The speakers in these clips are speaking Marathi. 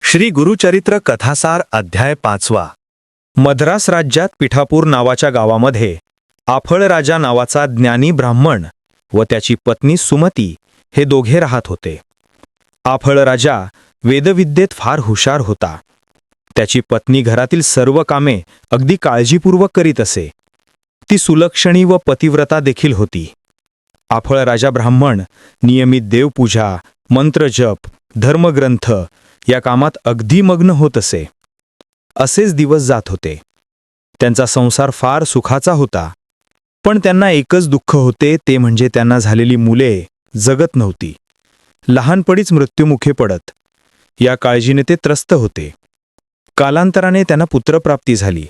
श्री गुरुचरित्र कथासार अध्याय 5. मद्रास राज्यात पिठापूर नावाच्या गावामध्ये आफळराजा नावाचा ज्ञानी ब्राह्मण व त्याची पत्नी सुमती हे दोघे राहत होते. आफळराजा वेदविद्येत फार हुशार होता. त्याची पत्नी घरातील सर्व कामे अगदी काळजीपूर्वक करीत असे. ती सुलक्षणी व पतिव्रता देखील होती. आफळराजा ब्राह्मण नियमित देवपूजा, मंत्रजप, धर्मग्रंथ या कामात अगदी मग्न होत असे. असेच दिवस जात होते. त्यांचा संसार फार सुखाचा होता. पण त्यांना एकच दुःख होते, ते म्हणजे त्यांना झालेली मुले जगत नव्हती. लहानपणीच मृत्युमुखी पडत. या काळजीने ते त्रस्त होते. कालांतराने त्यांना पुत्रप्राप्ती झाली,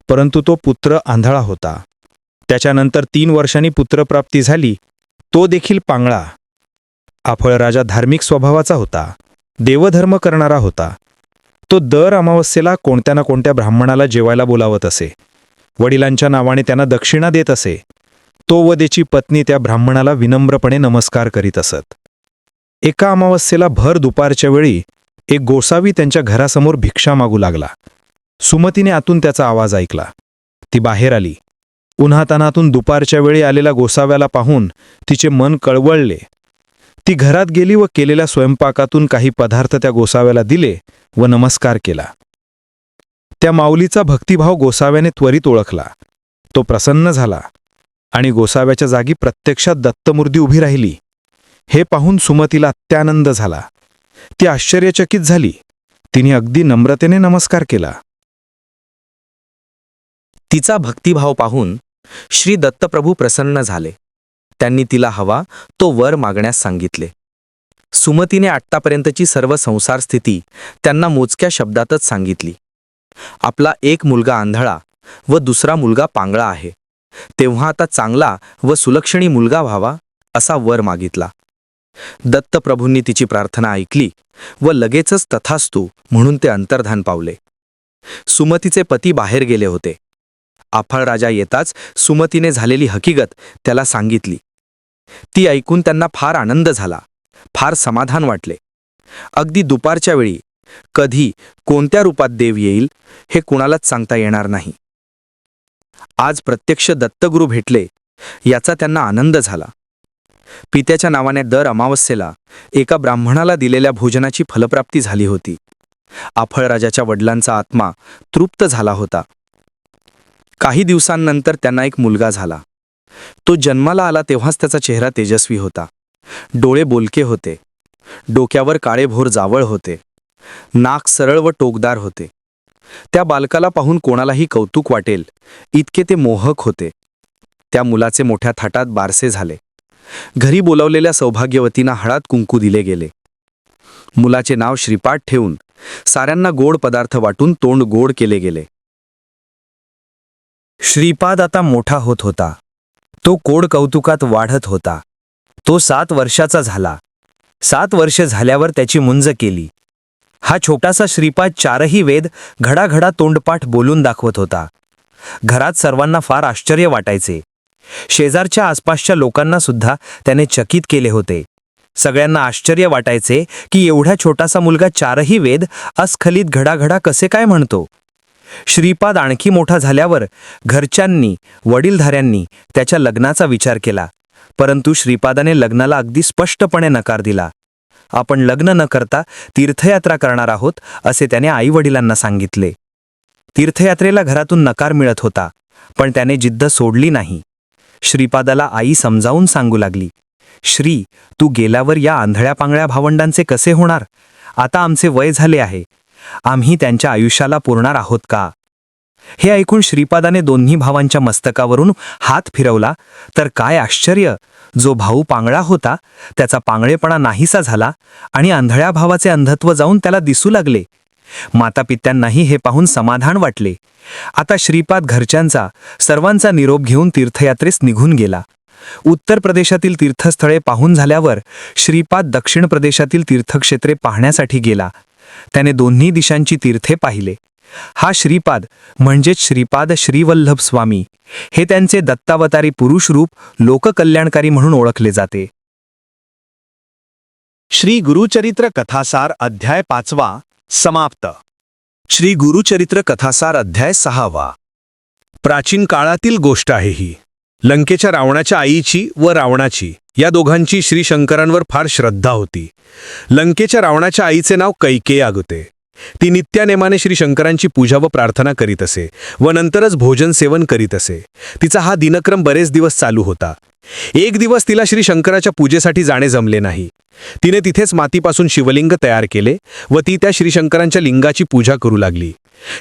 परंतु तो पुत्र आंधळा होता. त्याच्यानंतर 3 वर्षांनी पुत्रप्राप्ती झाली, तो देखील पांगळा. आफळराजा धार्मिक स्वभावाचा होता. देवधर्म करणारा होता. तो दर अमावस्येला कोणत्या ना कोणत्या ब्राह्मणाला जेवायला बोलावत असे. वडिलांच्या नावाने त्यांना दक्षिणा देत असे. तो व त्याची पत्नी त्या ब्राह्मणाला विनम्रपणे नमस्कार करीत असत. एका अमावस्येला भर दुपारच्या वेळी एक गोसावी त्यांच्या घरासमोर भिक्षा मागू लागला. सुमतीने आतून त्याचा आवाज ऐकला. ती बाहेर आली. उन्हातान्हातून दुपारच्या वेळी आलेल्या गोसाव्याला पाहून तिचे मन कळवळले. ती घरात गेली व केलेल्या स्वयंपाकातून काही पदार्थ त्या गोसाव्याला दिले व नमस्कार केला. त्या माऊलीचा भक्तिभाव गोसाव्याने त्वरित ओळखला. तो प्रसन्न झाला आणि गोसाव्याच्या जागी प्रत्यक्षात दत्तमूर्ती उभी राहिली. हे पाहून सुमतीला अत्यानंद झाला. ती आश्चर्यचकित झाली. तिने अगदी नम्रतेने नमस्कार केला. तिचा भक्तिभाव पाहून श्री दत्तप्रभू प्रसन्न झाले. त्यांनी तिला हवा तो वर मागण्यास सांगितले. सुमतीने आत्तापर्यंतची सर्व संसार स्थिती त्यांना मोजक्या शब्दातच सांगितली. आपला एक मुलगा आंधळा व दुसरा मुलगा पांगळा आहे, तेव्हा आता चांगला व सुलक्षणी मुलगा व्हावा असा वर मागितला. दत्तप्रभूंनी तिची प्रार्थना ऐकली व लगेचच तथास्तु म्हणून ते अंतर्धान पावले. सुमतीचे पती बाहेर गेले होते. आफळराजा येताच सुमतीने झालेली हकीकत त्याला सांगितली. ती ऐकून त्यांना फार आनंद झाला, फार समाधान वाटले. अगदी दुपारच्या वेळी कधी कोणत्या रूपात देव येईल हे कुणालाच सांगता येणार नाही. आज प्रत्यक्ष दत्तगुरू भेटले याचा त्यांना आनंद झाला. पित्याच्या नावाने दर अमावस्येला एका ब्राह्मणाला दिलेल्या भोजनाची फलप्राप्ती झाली होती. आफळराजाच्या वडिलांचा आत्मा तृप्त झाला होता. काही दिवसांनंतर त्यांना एक मुलगा झाला. तो जन्माला आला तेव्हाच त्याचा चेहरा तेजस्वी होता. डोळे बोलके होते. डोक्यावर काळेभोर जावळ होते. नाक सरळ व टोकदार होते. त्या बालकाला पाहून कोणालाही कौतुक वाटेल इतके ते मोहक होते. त्या मुलाचे मोठ्या थाटात बारसे झाले. घरी बोलावलेल्या सौभाग्यवतींना हळद कुंकू दिले गेले. मुलाचे नाव श्रीपाद ठेवून साऱ्यांना गोड पदार्थ वाटून तोंड गोड केले गेले. श्रीपाद आता मोठा होत होता. तो कोड कौतुकात वाढत होता. तो 7 वर्षाचा झाला. 7 वर्ष झाल्यावर त्याची मुंज केली. हा छोटासा श्रीपाद 4ही वेद घडाघडा तोंडपाठ बोलून दाखवत होता. घरात सर्वांना फार आश्चर्य वाटायचे. शेजारच्या आसपासच्या लोकांना सुद्धा त्याने चकित केले होते. सगळ्यांना आश्चर्य वाटायचे की एवढा छोटासा मुलगा 4ही वेद अस्खलित घडाघडा कसे काय म्हणतो. श्रीपाद आणखी मोठा झाल्यावर घरच्यांनी, वडीलधाऱ्यांनी त्याच्या लग्नाचा विचार केला, परंतु श्रीपादाने लग्नाला अगदी स्पष्टपणे नकार दिला. आपण लग्न न करता तीर्थयात्रा करणार आहोत असे त्याने आईवडिलांना सांगितले. तीर्थयात्रेला घरातून नकार मिळत होता, पण त्याने जिद्द सोडली नाही. श्रीपादाला आई समजावून सांगू लागली, श्री, तू गेल्यावर या आंधळ्या पांगळ्या भावंडांचे कसे होणार? आता आमचे वय झाले आहे. आम्ही त्यांच्या आयुष्याला पुरणार आहोत का? हे ऐकून श्रीपादाने दोन्ही भावांच्या मस्तकावरून हात फिरवला, तर काय आश्चर्य! जो भाऊ पांगळा होता त्याचा पांगळेपणा नाहीसा झाला आणि आंधळ्या भावाचे अंधत्व जाऊन त्याला दिसू लागले. मातापित्यांनाही हे पाहून समाधान वाटले. आता श्रीपाद घरच्यांचा, सर्वांचा निरोप घेऊन तीर्थयात्रेस निघून गेला. उत्तर प्रदेशातील तीर्थस्थळे पाहून झाल्यावर श्रीपाद दक्षिण प्रदेशातील तीर्थक्षेत्रे पाहण्यासाठी गेला. त्याने दोन्ही दिशांची तीर्थे पाहिले. हा श्रीपाद म्हणजेच श्रीपाद श्रीवल्लभ स्वामी हे त्यांचे दत्तावतारी पुरुष रूप लोककल्याणकारी म्हणून ओळखले जाते. श्री गुरुचरित्र कथासार अध्याय 5. समाप्त. श्री गुरुचरित्र कथासार अध्याय 6. प्राचीन काळातील गोष्ट आहे ही. लंकेच्या रावणाच्या आईची व रावणाची या दोघांची श्रीशंकरांवर फार श्रद्धा होती. लंकेच्या रावणाच्या आईचे नाव कैकेयी होते. ती नित्यानेमाने श्रीशंकरांची पूजा व प्रार्थना करीत असे व नंतरच भोजन सेवन करीत असे. तिचा हा दिनक्रम बरेच दिवस चालू होता. एक दिवस तिला श्रीशंकराच्या पूजेसाठी जाणे जमले नाही. तिने तिथेच मातीपासून शिवलिंग तयार केले व ती त्या श्रीशंकरांच्या लिंगाची पूजा करू लागली.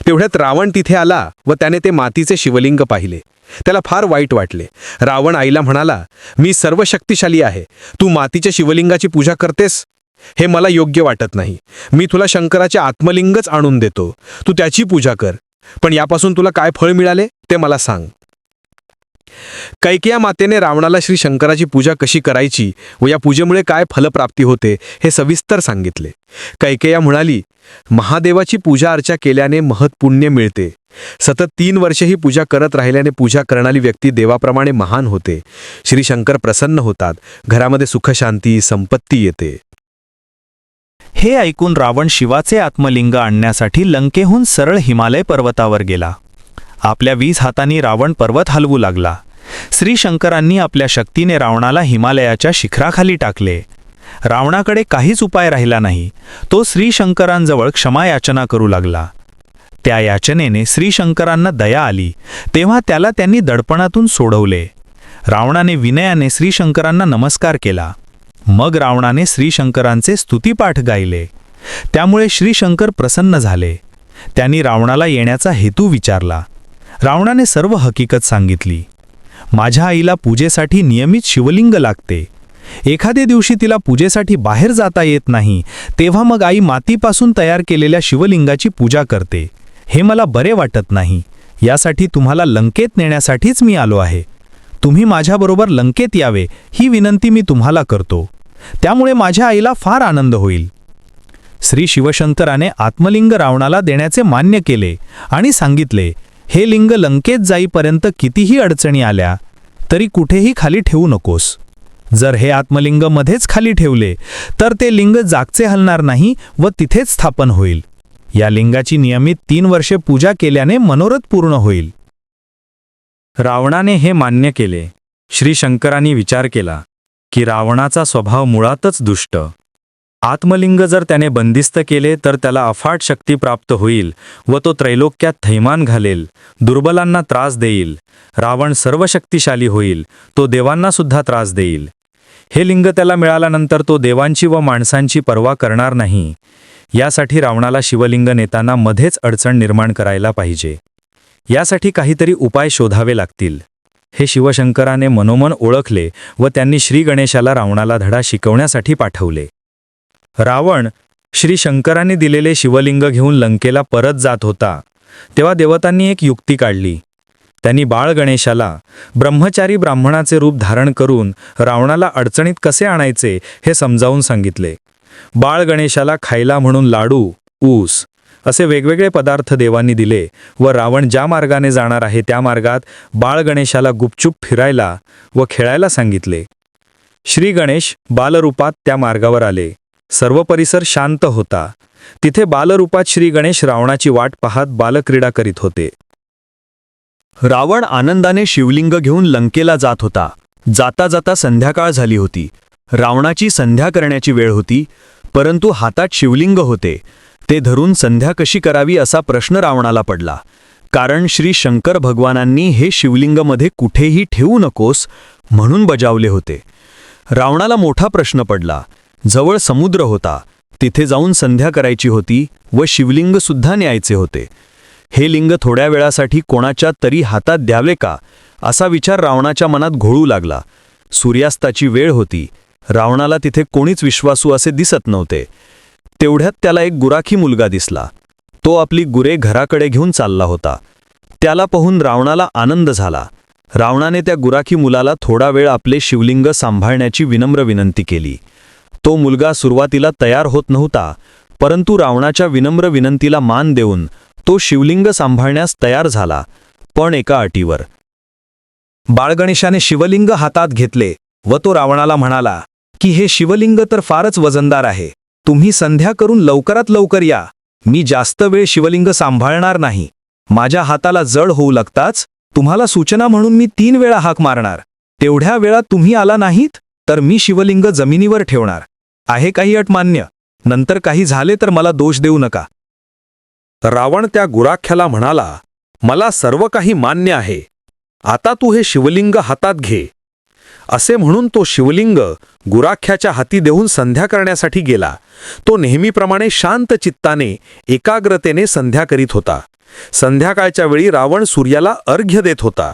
तेवढ्यात रावण तिथे आला व त्याने ते मातीचे शिवलिंग पाहिले. त्याला फार वाईट वाटले. रावण आईला म्हणाला, मी सर्व शक्तिशाली आहे, तू मातीच्या शिवलिंगाची पूजा करतेस? हे मला योग्य वाटत नाही. मी तुला शंकराचे आत्मलिंगच आणून देतो, तू त्याची पूजा कर. पण यापासून तुला काय फळ मिळाले ते मला सांग. कैकेयी मातेने रावणाला श्री शंकराची पूजा कशी करायची व या पूजेमुळे काय फलप्राप्ती होते हे सविस्तर सांगितले. कैकेयी म्हणाली, महादेवाची पूजा अर्चा केल्याने महत्पुण्य मिळते. सतत 3 वर्षे ही पूजा करत राहिल्याने पूजा करणारी व्यक्ती देवाप्रमाणे महान होते. श्री शंकर प्रसन्न होतात. घरामध्ये सुखशांती संपत्ती येते. हे ऐकून रावण शिवाचे आत्मलिंग आणण्यासाठी लंकेहून सरळ हिमालय पर्वतावर गेला. आपल्या 20 हातांनी रावण पर्वत हलवू लागला. श्रीशंकरांनी आपल्या शक्तीने रावणाला हिमालयाच्या शिखराखाली टाकले. रावणाकडे काहीच उपाय राहिला नाही. तो श्रीशंकरांजवळ क्षमा याचना करू लागला. त्या याचनेने श्रीशंकरांना दया आली. तेव्हा त्याला त्यांनी दडपणातून सोडवले. रावणाने विनयाने श्रीशंकरांना नमस्कार केला. मग रावणाने श्रीशंकरांचे स्तुतिपाठ गायले. त्यामुळे श्रीशंकर प्रसन्न झाले. त्यांनी रावणाला येण्याचा हेतू विचारला. रावणाने सर्व हकीकत सांगितली. माझ्या आईला पूजेसाठी नियमित शिवलिंग लागते. एखाद्या दिवशी तिला पूजेसाठी बाहेर जाता येत नाही, तेव्हा मग आई मातीपासून तयार केलेल्या शिवलिंगाची पूजा करते. हे मला बरे वाटत नाही. यासाठी तुम्हाला लंकेत नेण्यासाठीच मी आलो आहे. तुम्ही माझ्याबरोबर लंकेत यावे ही विनंती मी तुम्हाला करतो. त्यामुळे माझ्या आईला फार आनंद होईल. श्री शिवशंकराने आत्मलिंग रावणाला देण्याचे मान्य केले आणि सांगितले, हे लिंग लंकेत जाईपर्यंत कितीही अडचणी आल्या तरी कुठेही खाली ठेवू नकोस. जर हे आत्मलिंग मध्येच खाली ठेवले तर ते लिंग जागचे हलणार नाही व तिथेच स्थापन होईल. या लिंगाची नियमित 3 वर्षे पूजा केल्याने मनोरथ पूर्ण होईल. रावणाने हे मान्य केले. श्री शंकरांनी विचार केला की रावणाचा स्वभाव मुळातच दुष्ट. आत्मलिंग जर त्याने बंदिस्त केले तर त्याला अफाट शक्ती प्राप्त होईल व तो त्रैलोक्यात थैमान घालेल, दुर्बलांना त्रास देईल. रावण सर्व शक्तिशाली होईल, तो देवांना सुद्धा त्रास देईल. हे लिंग त्याला मिळाल्यानंतर तो देवांची व माणसांची पर्वा करणार नाही. यासाठी रावणाला शिवलिंग नेताना मध्येच अडचण निर्माण करायला पाहिजे. यासाठी काहीतरी उपाय शोधावे लागतील. हे शिवशंकराने मनोमन ओळखले व त्यांनी श्री गणेशाला रावणाला धडा शिकवण्यासाठी पाठवले. रावण श्री शंकरांनी दिलेले शिवलिंग घेऊन लंकेला परत जात होता. तेव्हा देवतांनी एक युक्ती काढली. त्यांनी बाळ गणेशाला ब्रह्मचारी ब्राह्मणाचे रूप धारण करून रावणाला अडचणीत कसे आणायचे हे समजावून सांगितले. बाळ गणेशाला खायला म्हणून लाडू, ऊस असे वेगवेगळे पदार्थ देवांनी दिले व रावण ज्या मार्गाने जाणार आहे त्या मार्गात बाळ गणेशाला गुपचूप फिरायला व खेळायला सांगितले. श्री गणेश बालरूपात त्या मार्गावर आले. सर्व परिसर शांत होता. तिथे बालरूपात श्री गणेश रावणाची वाट पाहत बालक्रीडा करीत होते. रावण आनंदाने शिवलिंग घेऊन लंकेला जात होता. जाता जाता संध्याकाळ झाली होती. रावणाची संध्या करण्याची वेळ होती, परंतु हातात शिवलिंग होते. ते धरून संध्या कशी करावी असा प्रश्न रावणाला पडला. कारण श्री शंकर भगवानांनी हे शिवलिंगमध्ये कुठेही ठेवू नकोस म्हणून बजावले होते. रावणाला मोठा प्रश्न पडला. जवळ समुद्र होता. तिथे जाऊन संध्या करायची होती व शिवलिंग सुद्धा न्यायचे होते. हे लिंग थोड्या वेळासाठी कोणाच्या तरी हातात द्यावे का असा विचार रावणाच्या मनात घोळू लागला. सूर्यास्ताची वेळ होती. रावणाला तिथे कोणीच विश्वासू असे दिसत नव्हते. तेवढ्यात त्याला एक गुराखी मुलगा दिसला. तो आपली गुरे घराकडे घेऊन चालला होता. त्याला पाहून रावणाला आनंद झाला. रावणाने त्या गुराखी मुलाला थोडा वेळ आपले शिवलिंग सांभाळण्याची विनम्र विनंती केली. तो मुलगा सुरुवातीला तयार होत नव्हता, परंतु रावणाच्या विनम्र विनंतीला मान देऊन तो शिवलिंग सांभाळण्यास तयार झाला, पण एका अटीवर. बाळगणेशाने शिवलिंग हातात घेतले व तो रावणाला म्हणाला की हे शिवलिंग तर फारच वजनदार आहे. तुम्ही संध्या करून लवकरात लवकर या. मी जास्त वेळ शिवलिंग सांभाळणार नाही. माझ्या हाताला जड होऊ लागताच तुम्हाला सूचना म्हणून मी 3 वेळा हाक मारणार. तेवढ्या वेळात तुम्ही आला नाहीत तर मी शिवलिंग जमिनीवर ठेवणार. आहे काही अट मान्य? नंतर काही झाले तर मला दोष देऊ नका. रावण त्या गुराख्याला म्हणाला, मला सर्व काही मान्य आहे. आता तू हे शिवलिंग हातात घे. असे म्हणून तो शिवलिंग गुराख्याच्या हाती देऊन संध्या करण्यासाठी गेला. तो नेहमीप्रमाणे शांत चित्ताने एकाग्रतेने संध्या करीत होता. संध्याकाळच्या वेळी रावण सूर्याला अर्घ्य देत होता.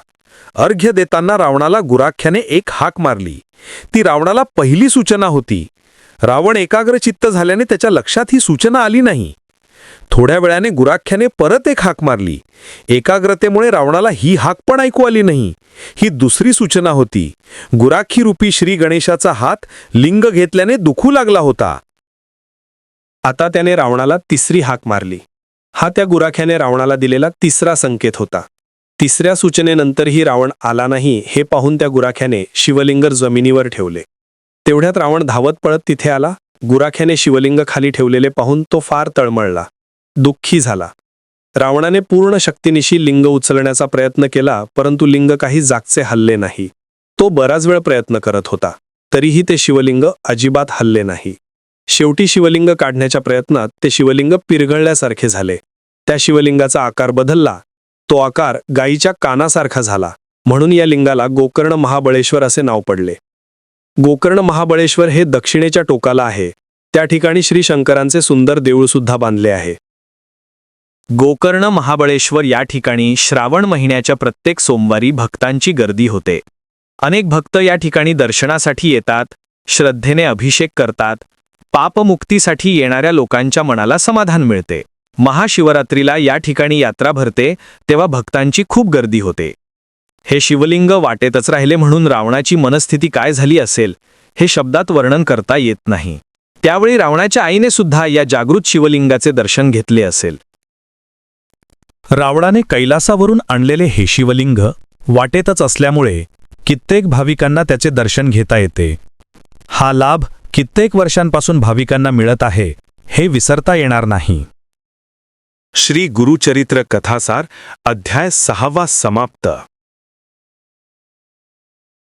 अर्घ्य देताना रावणाला गुराख्याने एक हाक मारली. ती रावणाला पहिली सूचना होती. रावण एकाग्रचित्त झाल्याने त्याच्या लक्षात ही सूचना आली नाही. थोड्या वेळाने गुराख्याने परत एक हाक मारली. एकाग्रतेमुळे रावणाला ही हाक पण ऐकू आली नाही. ही दुसरी सूचना होती. गुराखी रूपी श्री गणेशाचा हात लिंग घेतल्याने दुखू लागला होता. आता त्याने रावणाला तिसरी हाक मारली. हा त्या गुराख्याने रावणाला दिलेला तिसरा संकेत होता. तिसऱ्या सूचनेनंतरही रावण आला नाही हे पाहून त्या गुराख्याने शिवलिंग जमिनीवर ठेवले. तेवढ्यात रावण धावत पळत तिथे आला. गुराख्याने शिवलिंग खाली ठेवलेले पाहून तो फार तळमळला, दुःखी झाला. रावणाने पूर्ण शक्तीनिशी लिंग उचलण्याचा प्रयत्न केला, परंतु लिंग काही जागचे हलले नाही. तो बराच वेळ प्रयत्न करत होता, तरीही ते शिवलिंग अजिबात हलले नाही. शेवटी शिवलिंग काढण्याच्या प्रयत्नात ते शिवलिंग पिरघळल्यासारखे झाले. त्या शिवलिंगाचा आकार बदलला. तो आकार गायीच्या कानासारखा झाला. म्हणून या लिंगाला गोकर्ण महाबळेश्वर असे नाव पडले. गोकर्ण महाबळेश्वर हे दक्षिणेच्या टोकाला आहे. त्या ठिकाणी श्री शंकरांचे सुंदर देऊळ सुद्धा बांधले आहे. गोकर्ण महाबळेश्वर या ठिकाणी श्रावण महिन्याच्या प्रत्येक सोमवारी भक्तांची गर्दी होते. अनेक भक्त या ठिकाणी दर्शनासाठी येतात, श्रद्धेने अभिषेक करतात. पापमुक्तीसाठी येणाऱ्या लोकांच्या मनाला समाधान मिळते. महाशिवरात्रीला या ठिकाणी यात्रा भरते, तेव्हा भक्तांची खूप गर्दी होते. हे शिवलिंग वाटेतच राहिले म्हणून रावणाची मनस्थिती काय झाली असेल हे शब्दात वर्णन करता येत नाही. त्यावेळी रावणाच्या आईने सुद्धा या जागृत शिवलिंगाचे दर्शन घेतले असेल. रावणाने कैलासावरून आणलेले हे शिवलिंग वाटेतच असल्यामुळे कित्येक भाविकांना त्याचे दर्शन घेता येते. हा लाभ कित्येक वर्षांपासून भाविकांना मिळत आहे हे विसरता येणार नाही. श्री गुरुचरित्र कथासार अध्याय 6 समाप्त.